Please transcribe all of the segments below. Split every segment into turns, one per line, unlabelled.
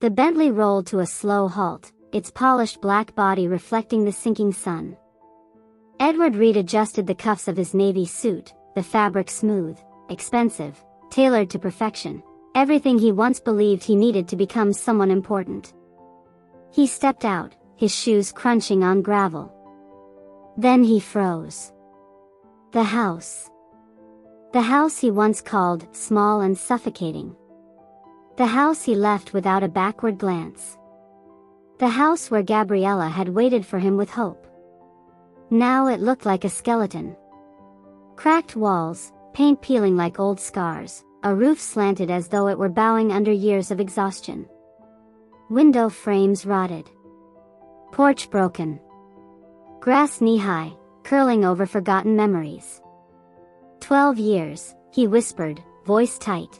The Bentley rolled to a slow halt, its polished black body reflecting the sinking sun. Edward Reed adjusted the cuffs of his navy suit, the fabric smooth, expensive, tailored to perfection, everything he once believed he needed to become someone important. He stepped out, his shoes crunching on gravel. Then he froze. The house. The house he once called small and suffocating. The house he left without a backward glance. The house where Gabriella had waited for him with hope. Now it looked like a skeleton. Cracked walls, paint peeling like old scars, a roof slanted as though it were bowing under years of exhaustion. Window frames rotted. Porch broken. Grass knee-high, curling over forgotten memories. 12 years, he whispered, voice tight.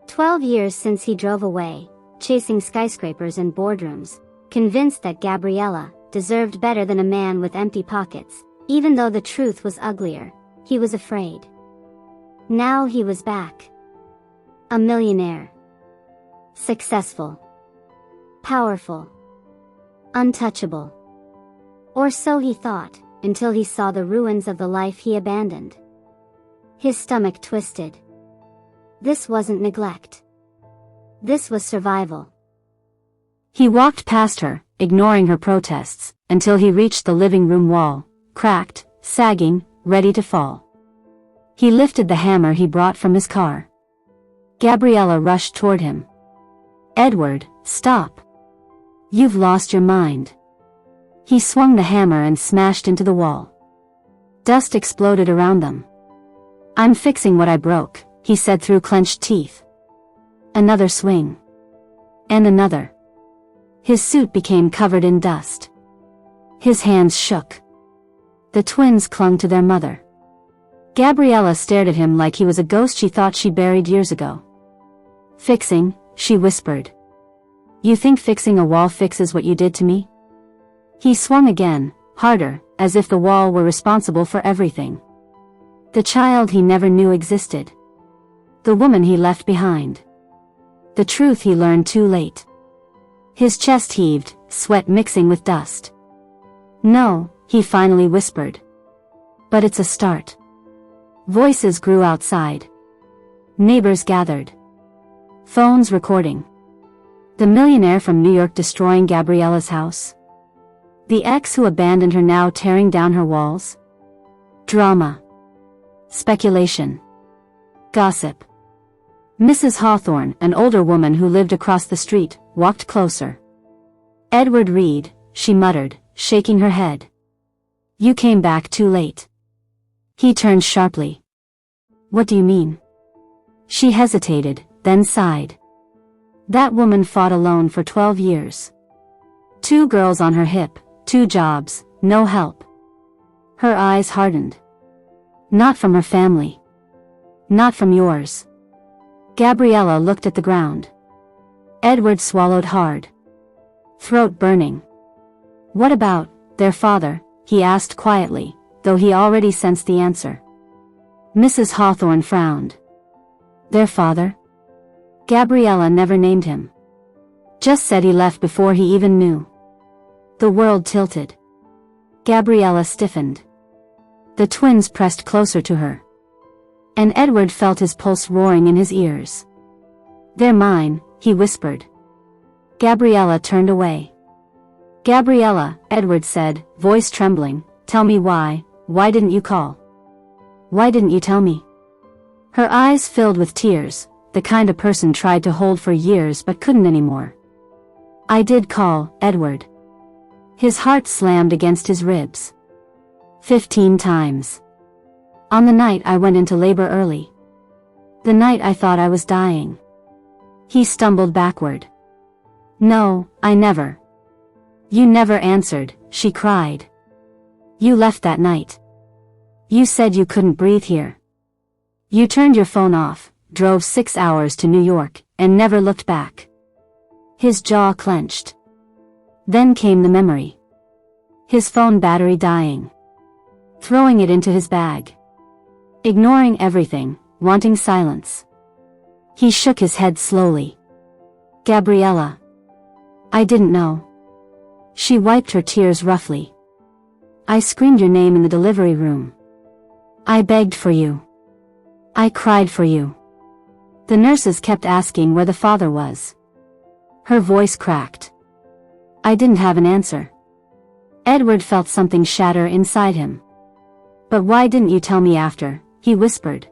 12 years since he drove away, chasing skyscrapers and boardrooms, convinced that Gabriella deserved better than a man with empty pockets. Even though the truth was uglier, he was afraid. Now he was back. A millionaire. Successful. Powerful. Untouchable. Or so he thought, until he saw the ruins of the life he abandoned. His stomach twisted. This wasn't neglect. This was survival. He walked past her, ignoring her protests, until he reached the living room wall, cracked, sagging, ready to fall. He lifted the hammer he brought from his car. Gabriella rushed toward him. Edward, stop. You've lost your mind. He swung the hammer and smashed into the wall. Dust exploded around them. I'm fixing what I broke, he said through clenched teeth. Another swing. And another. His suit became covered in dust. His hands shook. The twins clung to their mother. Gabriella stared at him like he was a ghost she thought she buried years ago. Fixing, she whispered. You think fixing a wall fixes what you did to me? He swung again, harder, as if the wall were responsible for everything. The child he never knew existed. The woman he left behind. The truth he learned too late. His chest heaved, sweat mixing with dust. No, he finally whispered. But it's a start. Voices grew outside. Neighbors gathered. Phones recording. The millionaire from New York destroying Gabriella's house. The ex who abandoned her now tearing down her walls. Drama. Speculation. Gossip. Mrs. Hawthorne, an older woman who lived across the street, walked closer. Edward Reed, she muttered, shaking her head. You came back too late. He turned sharply. What do you mean? She hesitated, then sighed. That woman fought alone for 12 years. 2 girls on her hip, 2 jobs, no help. Her eyes hardened. Not from her family. Not from yours. Gabriella looked at the ground. Edward swallowed hard. Throat burning. What about their father? He asked quietly, though he already sensed the answer. Mrs. Hawthorne frowned. Their father? Gabriella never named him. Just said he left before he even knew. The world tilted. Gabriella stiffened. The twins pressed closer to her. And Edward felt his pulse roaring in his ears. They're mine, he whispered. Gabriella turned away. Gabriella, Edward said, voice trembling, tell me why didn't you call? Why didn't you tell me? Her eyes filled with tears, the kind a person tried to hold for years but couldn't anymore. I did call, Edward. His heart slammed against his ribs. 15 times. On the night I went into labor early. The night I thought I was dying. He stumbled backward. No, I never. You never answered, she cried. You left that night. You said you couldn't breathe here. You turned your phone off, drove 6 hours to New York, and never looked back. His jaw clenched. Then came the memory. His phone battery dying. Throwing it into his bag. Ignoring everything, wanting silence. He shook his head slowly. Gabriella,
I didn't know. She wiped her tears roughly. I screamed your name in the delivery room. I begged for you. I cried for you. The nurses kept asking where the father was. Her voice cracked. I didn't have an answer. Edward felt something shatter inside him. But why didn't you tell me after? He whispered.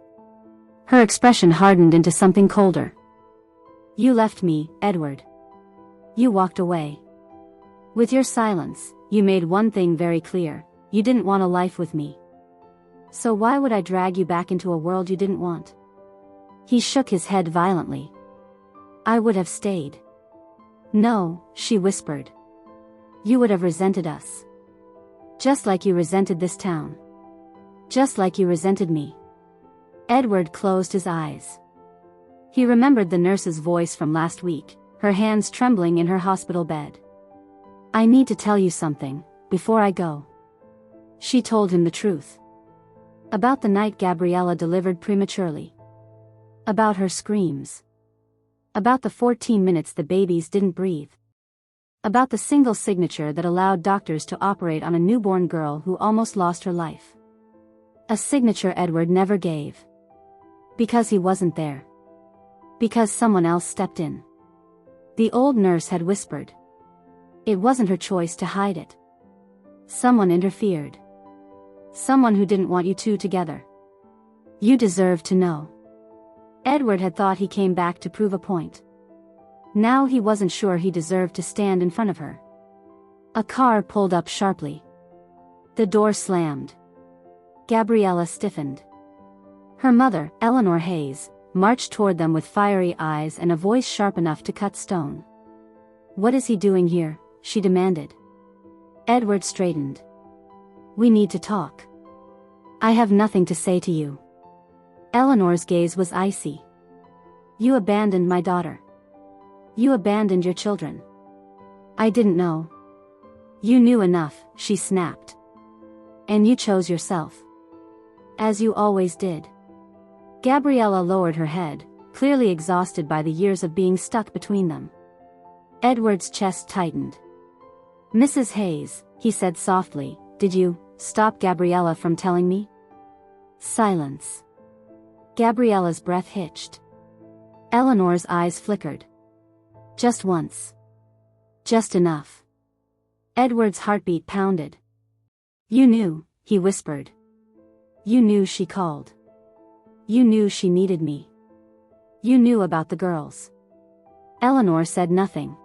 Her expression hardened into something colder. You left me, Edward. You walked away. With your silence, you made one thing very clear. You didn't want a life with me. So why would I drag you back into a world you didn't want? He shook his head violently. I would have stayed. No, she whispered. You would have resented us. Just like you resented this town. Just like you resented me. Edward closed his eyes. He remembered the nurse's voice from last week, her hands trembling in her hospital bed. I need to tell you something, before I go. She told him the truth. About the night Gabriella delivered prematurely. About her screams. About the 14 minutes the babies didn't breathe. About the single signature that allowed doctors to operate on a newborn girl who almost lost her life. A signature Edward never gave. Because he wasn't there. Because someone else stepped in. The old nurse had whispered. It wasn't her choice to hide it. Someone interfered. Someone who didn't want you two together. You deserve to know. Edward had thought he came back to prove a point. Now he wasn't sure he deserved to stand in front of her. A car pulled up sharply. The door slammed. Gabriella stiffened. Her mother, Eleanor Hayes, marched toward them with fiery eyes and a voice sharp enough to cut stone. What is he doing here? She demanded. Edward straightened. We need to talk. I have nothing to say to you. Eleanor's gaze was icy. You abandoned my daughter. You abandoned your children. I didn't know. You knew enough, she snapped. And you chose yourself. As you always did. Gabriella lowered her head, clearly exhausted by the years of being stuck between them. Edward's chest tightened. Mrs. Hayes, he said softly, did you stop Gabriella from telling me? Silence. Gabriella's breath hitched. Eleanor's eyes flickered. Just once. Just enough. Edward's heartbeat pounded. You knew, he whispered. You knew she called. You knew she needed me. You knew about the girls. Eleanor said nothing.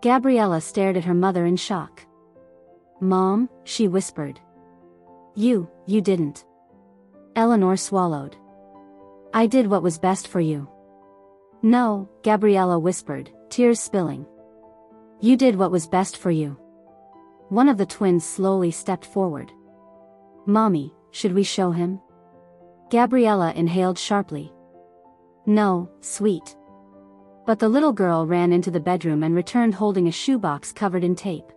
Gabriella stared at her mother in shock. Mom, she whispered. You didn't. Eleanor swallowed. I did what was best for you. No, Gabriella whispered, tears spilling. You did what was best for you. One of the twins slowly stepped forward. Mommy, should we show him? Gabriella inhaled sharply. No, sweet. But the little girl ran into the bedroom and returned holding a shoebox covered in tape.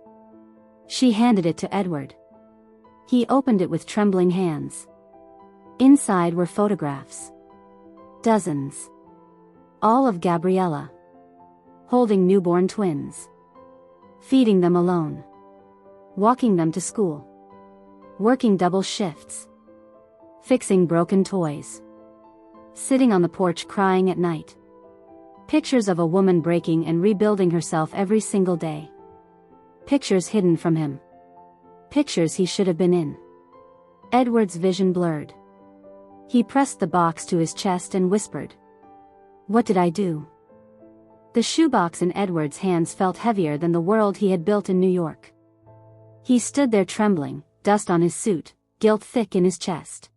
She handed it to Edward. He opened it with trembling hands. Inside were photographs. Dozens. All of Gabriella. Holding newborn twins. Feeding them alone. Walking them to school. Working double shifts. Fixing broken toys. Sitting on the porch crying at night. Pictures of a woman breaking and rebuilding herself every single day. Pictures hidden from him. Pictures he should have been in. Edward's vision blurred. He pressed the box to his chest and whispered. What did I do? The shoebox in Edward's hands felt heavier than the world he had built in New York. He stood there trembling, dust on his suit, guilt thick in his chest.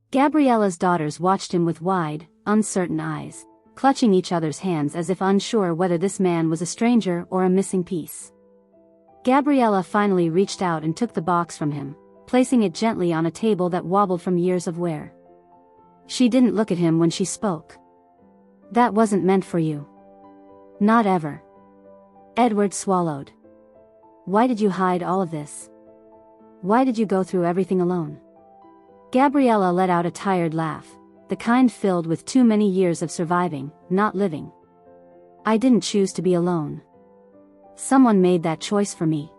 Gabriella's daughters watched him with wide, uncertain eyes, clutching each other's hands as if unsure whether this man was a stranger or a missing piece. Gabriella finally reached out and took the box from him, placing it gently on a table that wobbled from years of wear. She didn't look at him when she spoke. That wasn't meant for you. Not ever. Edward swallowed. Why did you hide all of this? Why did you go through everything alone? Gabriella let out a tired laugh, the kind filled with too many years of surviving, not living. I didn't choose to be alone. Someone made that choice for me.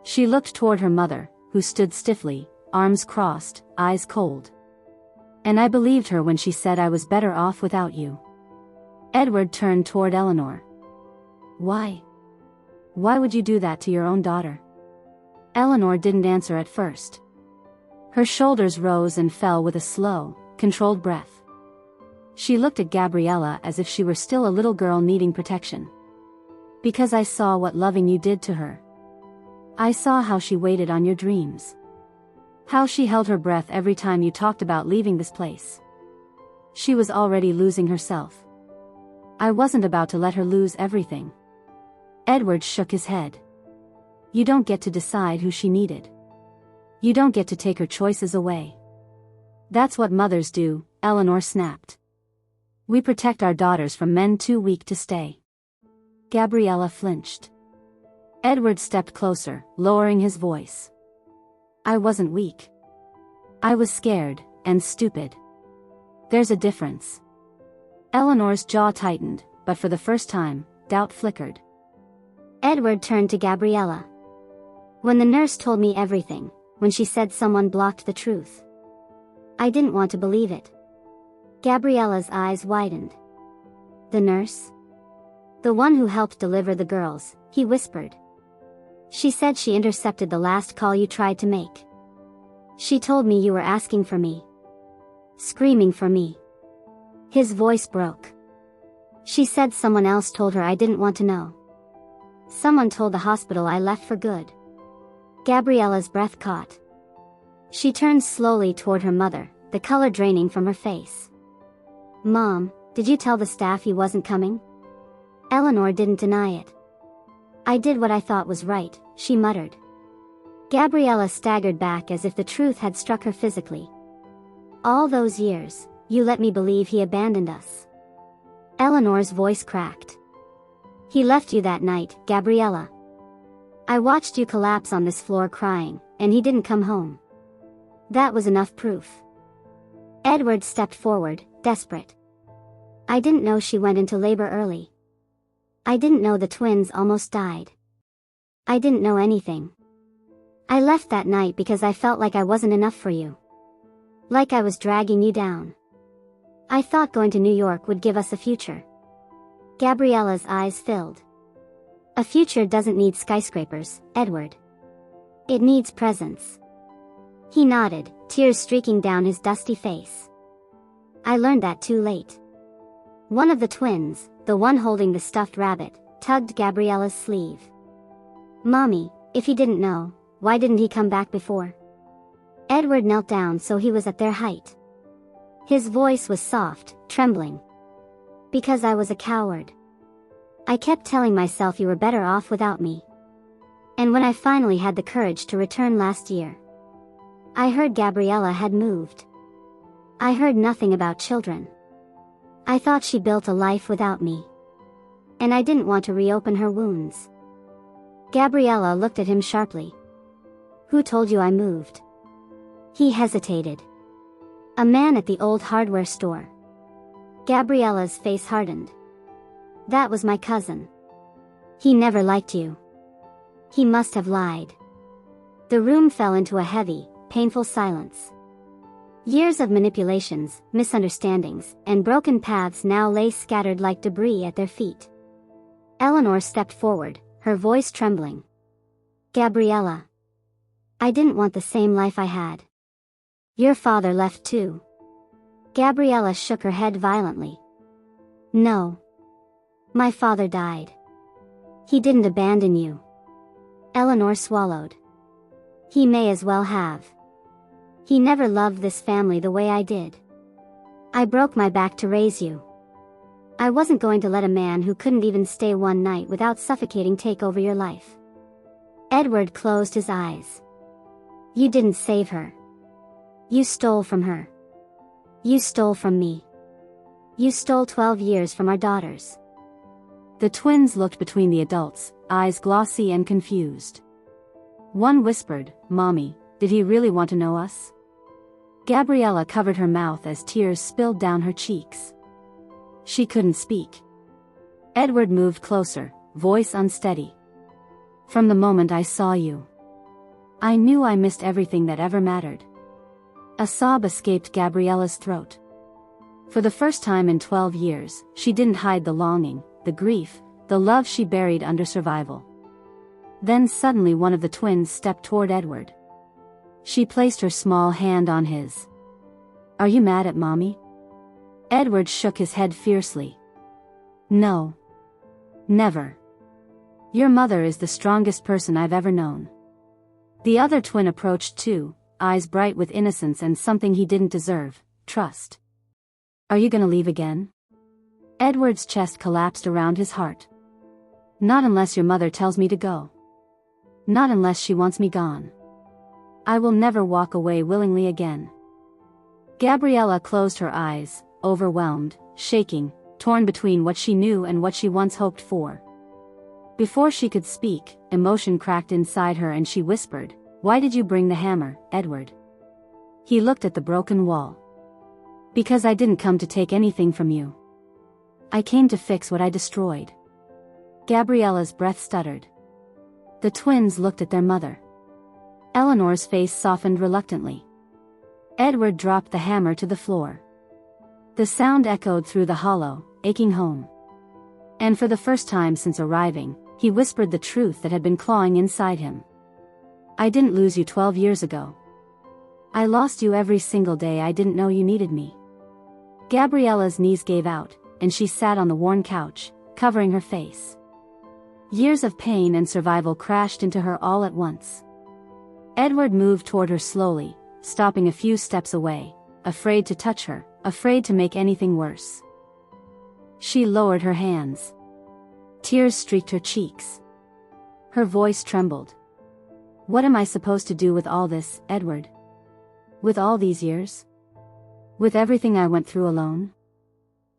She looked toward her mother, who stood stiffly, arms crossed, eyes cold. And I believed her when she said I was better off without you. Edward turned toward Eleanor. Why? Why would you do that to your own daughter? Eleanor didn't answer at first. Her shoulders rose and fell with a slow, controlled breath. She looked at Gabriella as if she were still a little girl needing protection. Because I saw what loving you did to her. I saw how she waited on your dreams. How she held her breath every time you talked about leaving this place. She was already losing herself. I wasn't about to let her lose everything. Edward shook his head. You don't get to decide who she needed. You don't get to take her choices away. That's what mothers do, Eleanor snapped. We protect our daughters from men too weak to stay. Gabriella flinched. Edward stepped closer, lowering his voice. I wasn't weak. I was scared, and stupid. There's a difference. Eleanor's jaw tightened, but for the first time, doubt flickered.
Edward turned to Gabriella. When the nurse told me everything, when she said someone blocked the truth, I didn't want to believe it. Gabriella's eyes widened. The nurse? The one who helped deliver the girls, he whispered. She said she intercepted the last call you tried to make. She told me you were asking for me. Screaming for me. His voice broke. She said someone else told her I didn't want to know. Someone told the hospital I left for good. Gabriella's breath caught. She turned slowly toward her mother, the color draining from her face. Mom, did you tell the staff he wasn't coming? Eleanor didn't deny it. I did what I thought was right, she muttered. Gabriella staggered back as if the truth had struck her physically. All those years, you let me believe he abandoned us. Eleanor's voice cracked. He left you that night, Gabriella. I watched you collapse on this floor crying, and he didn't come home. That was enough proof. Edward stepped forward, desperate. I didn't know she went into labor early. I didn't know the twins almost died. I didn't know anything. I left that night because I felt like I wasn't enough for you. Like I was dragging you down. I thought going to New York would give us a future. Gabriella's eyes filled. A future doesn't need skyscrapers, Edward. It needs presence. He nodded, tears streaking down his dusty face. I learned that too late. One of the twins, the one holding the stuffed rabbit, tugged Gabriella's sleeve. Mommy, if he didn't know, why didn't he come back before? Edward knelt down so he was at their height. His voice was soft, trembling. Because I was a coward. I kept telling myself you were better off without me. And when I finally had the courage to return last year, I heard Gabriella had moved. I heard nothing about children. I thought she built a life without me. And I didn't want to reopen her wounds. Gabriella looked at him sharply. Who told you I moved? He hesitated. A man at the old hardware store. Gabriella's face hardened. That was my cousin. He never liked you. He must have lied. The room fell into a heavy, painful silence. Years of manipulations, misunderstandings, and broken paths now lay scattered like debris at their feet. Eleanor stepped forward, her voice trembling. Gabriella. I didn't want the same life I had. Your father left too. Gabriella shook her head violently. No. My father died. He didn't abandon you. Eleanor swallowed. He may as well have. He never loved this family the way I did. I broke my back to raise you. I wasn't going to let a man who couldn't even stay one night without suffocating take over your life. Edward closed his eyes. You didn't save her. You stole from her. You stole from me. You stole 12 years from our daughters. The twins looked between the adults, eyes glossy and confused. One whispered, Mommy, did he really want to know us? Gabriella covered her mouth as tears spilled down her cheeks. She couldn't speak. Edward moved closer, voice unsteady.
From the moment I saw you, I knew I missed everything that ever mattered. A sob escaped Gabriella's throat. For the first time in 12 years, she didn't hide the longing, the grief, the love she buried under survival. Then suddenly one of the twins stepped toward Edward. She placed her small hand on his. "Are you mad at Mommy?" Edward shook his head fiercely. "No. Never. Your mother is the strongest person I've ever known." The other twin approached too, eyes bright with innocence and something he didn't deserve, trust. "Are you gonna leave again?" Edward's chest collapsed around his heart. "Not unless your mother tells me to go. Not unless she wants me gone. I will never walk away willingly again." Gabriella closed her eyes, overwhelmed, shaking, torn between what she knew and what she once hoped for. Before she could speak, emotion cracked inside her and she whispered, "Why did you bring the hammer, Edward?" He looked at the broken wall. "Because I didn't come to take anything from you. I came to fix what I destroyed." Gabriella's breath stuttered. The twins looked at their mother. Eleanor's face softened reluctantly. Edward dropped the hammer to the floor. The sound echoed through the hollow, aching home. And for the first time since arriving, he whispered the truth that had been clawing inside him. "I didn't lose you 12 years ago. I lost you every single day I didn't know you needed me." Gabriella's knees gave out, and she sat on the worn couch, covering her face. Years of pain and survival crashed into her all at once. Edward moved toward her slowly, stopping a few steps away, afraid to touch her, afraid to make anything worse. She lowered her hands. Tears streaked her cheeks. Her voice trembled. "What am I supposed to do with all this, Edward? With all these years? With everything I went through alone?"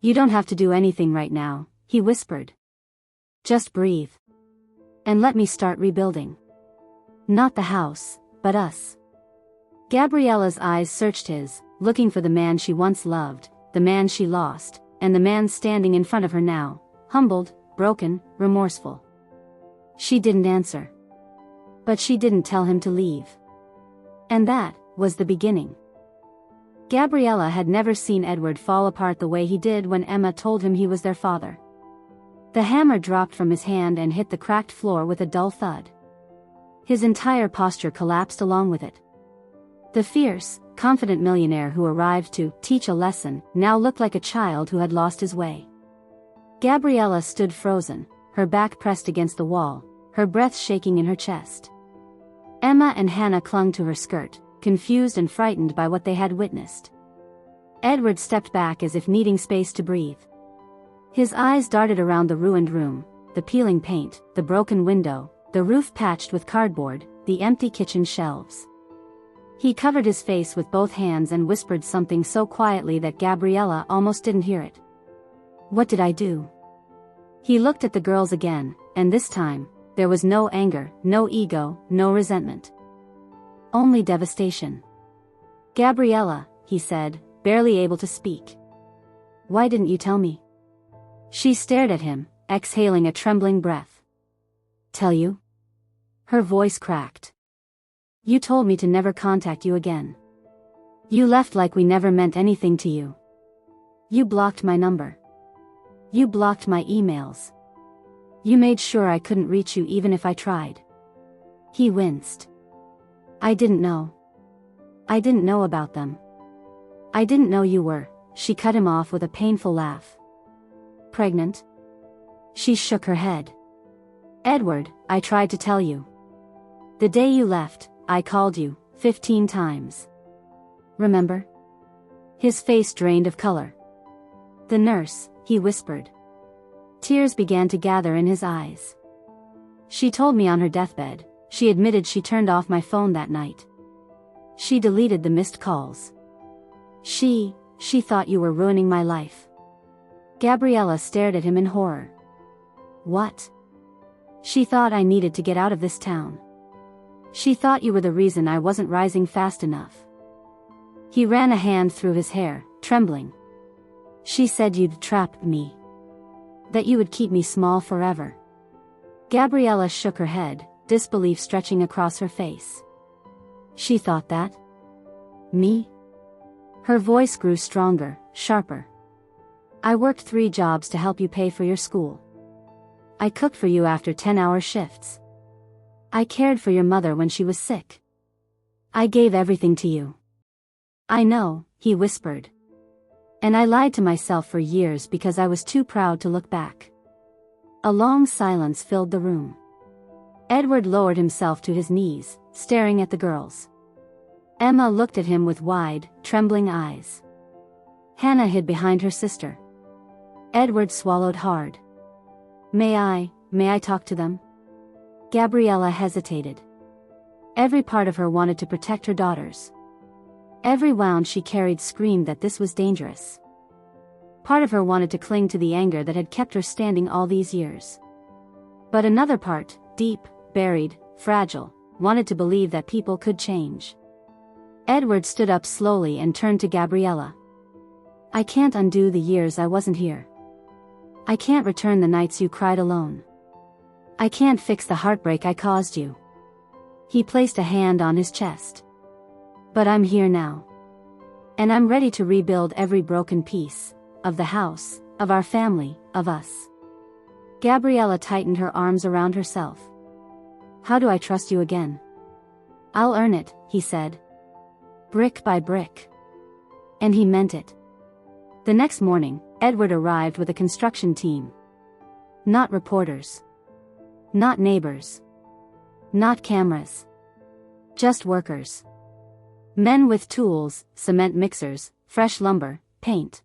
"You don't have to do anything right now," he whispered. "Just breathe. And let me start rebuilding. Not the house, but us." Gabriella's eyes searched his, looking for the man she once loved, the man she lost, and the man standing in front of her now, humbled, broken, remorseful. She didn't answer. But she didn't tell him to leave. And that was the beginning. Gabriella had never seen Edward fall apart the way he did when Emma told him he was their father. The hammer dropped from his hand and hit the cracked floor with a dull thud. His entire posture collapsed along with it. The fierce, confident millionaire who arrived to teach a lesson now looked like a child who had lost his way. Gabriella stood frozen, her back pressed against the wall, her breath shaking in her chest. Emma and Hannah clung to her skirt, confused and frightened by what they had witnessed. Edward stepped back as if needing space to breathe. His eyes darted around the ruined room, the peeling paint, the broken window, the roof patched with cardboard, the empty kitchen shelves. He covered his face with both hands and whispered something so quietly that Gabriella almost didn't hear it. "What did I do?" He looked at the girls again, and this time, there was no anger, no ego, no resentment. Only devastation. "Gabriella," he said, barely able to speak. "Why didn't you tell me?" She stared at him, exhaling a trembling breath. "Tell you?" Her voice cracked. "You told me to never contact you again. You left like we never meant anything to you. You blocked my number. You blocked my emails. You made sure I couldn't reach you even if I tried." He winced. "I didn't know. I didn't know about them. I didn't know you were," she cut him off with a painful laugh. "Pregnant?" She shook her head. "Edward, I tried to tell you. The day you left, I called you 15 times. Remember?" His face drained of color. "The nurse," he whispered. Tears began to gather in his eyes. "She told me on her deathbed. She admitted she turned off my phone that night. She deleted the missed calls. She thought you were ruining my life." Gabriella stared at him in horror. "What?" "She thought I needed to get out of this town. She thought you were the reason I wasn't rising fast enough." He ran a hand through his hair, trembling. "She said you'd trap me. That you would keep me small forever." Gabriella shook her head, disbelief stretching across her face. She thought that? Me? Her voice grew stronger, sharper. I worked 3 jobs to help you pay for your school. I cooked for you after 10-hour shifts. I cared for your mother when she was sick. I gave everything to you. I know, he whispered. And I lied to myself for years because I was too proud to look back. A long silence filled the room. Edward lowered himself to his knees, staring at the girls. Emma looked at him with wide, trembling eyes. Hannah hid behind her sister. Edward swallowed hard. May I talk to them? Gabriella hesitated. Every part of her wanted to protect her daughters. Every wound she carried screamed that this was dangerous. Part of her wanted to cling to the anger that had kept her standing all these years. But another part, deep, buried, fragile, wanted to believe that people could change. Edward stood up slowly and turned to Gabriella. I can't undo the years I wasn't here. I can't return the nights you cried alone. I can't fix the heartbreak I caused you. He placed a hand on his chest. But I'm here now. And I'm ready to rebuild every broken piece, of the house, of our family, of us. Gabriella tightened her arms around herself. How do I trust you again? I'll earn it, he said. Brick by brick. And he meant it. The next morning, Edward arrived with a construction team. Not reporters. Not neighbors. Not cameras. Just workers. Men with tools, cement mixers, fresh lumber, paint.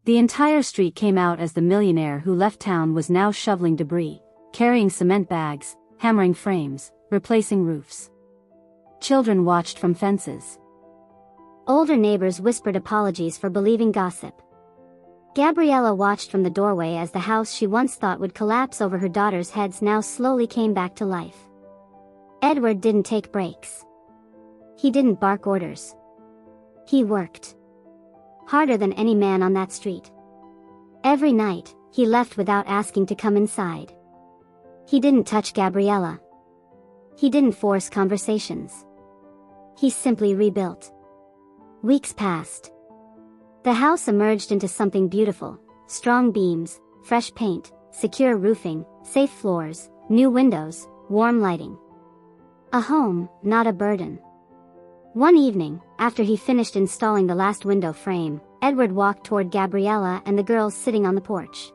The entire street came out as the millionaire who left town was now shoveling debris, carrying cement bags, hammering frames, replacing roofs. Children watched from fences.
Older neighbors whispered apologies for believing gossip. Gabriella watched from the doorway as the house she once thought would collapse over her daughters' heads now slowly came back to life. Edward didn't take breaks. He didn't bark orders. He worked. Harder than any man on that street. Every night, he left without asking to come inside. He didn't touch Gabriella. He didn't force conversations. He simply rebuilt. Weeks passed. The house emerged into something beautiful: strong beams, fresh paint, secure roofing, safe floors, new windows, warm lighting. A home, not a burden. One evening, after he finished installing the last window frame, Edward walked toward Gabriella and the girls sitting on the porch.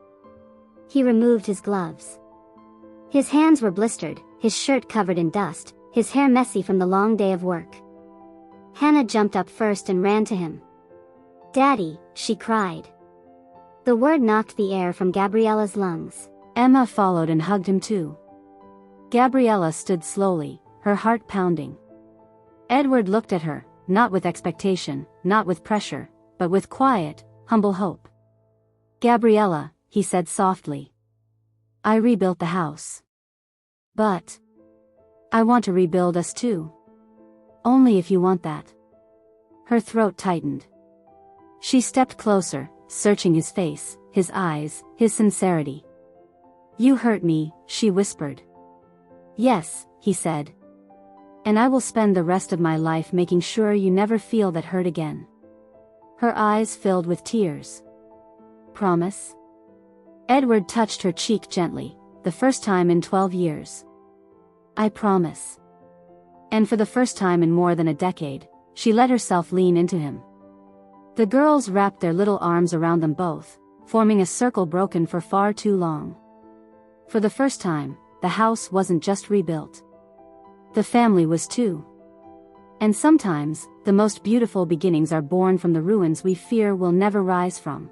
He removed his gloves. His hands were blistered, his shirt covered in dust, his hair messy from the long day of work. Hannah jumped up first and ran to him. "Daddy," she cried. The word knocked the air from Gabriella's lungs.
Emma followed and hugged him too. Gabriella stood slowly, her heart pounding. Edward looked at her, not with expectation, not with pressure, but with quiet, humble hope. "Gabriella," he said softly. "I rebuilt the house. But I want to rebuild us too. Only if you want that." Her throat tightened. She stepped closer, searching his face, his eyes, his sincerity. "You hurt me," she whispered. "Yes," he said. "And I will spend the rest of my life making sure you never feel that hurt again." Her eyes filled with tears. "Promise?" Edward touched her cheek gently, the first time in 12 years. "I promise." And for the first time in more than a decade, she let herself lean into him. The girls wrapped their little arms around them both, forming a circle broken for far too long. For the first time, the house wasn't just rebuilt. The family was too. And sometimes, the most beautiful beginnings are born from the ruins we fear will never rise from.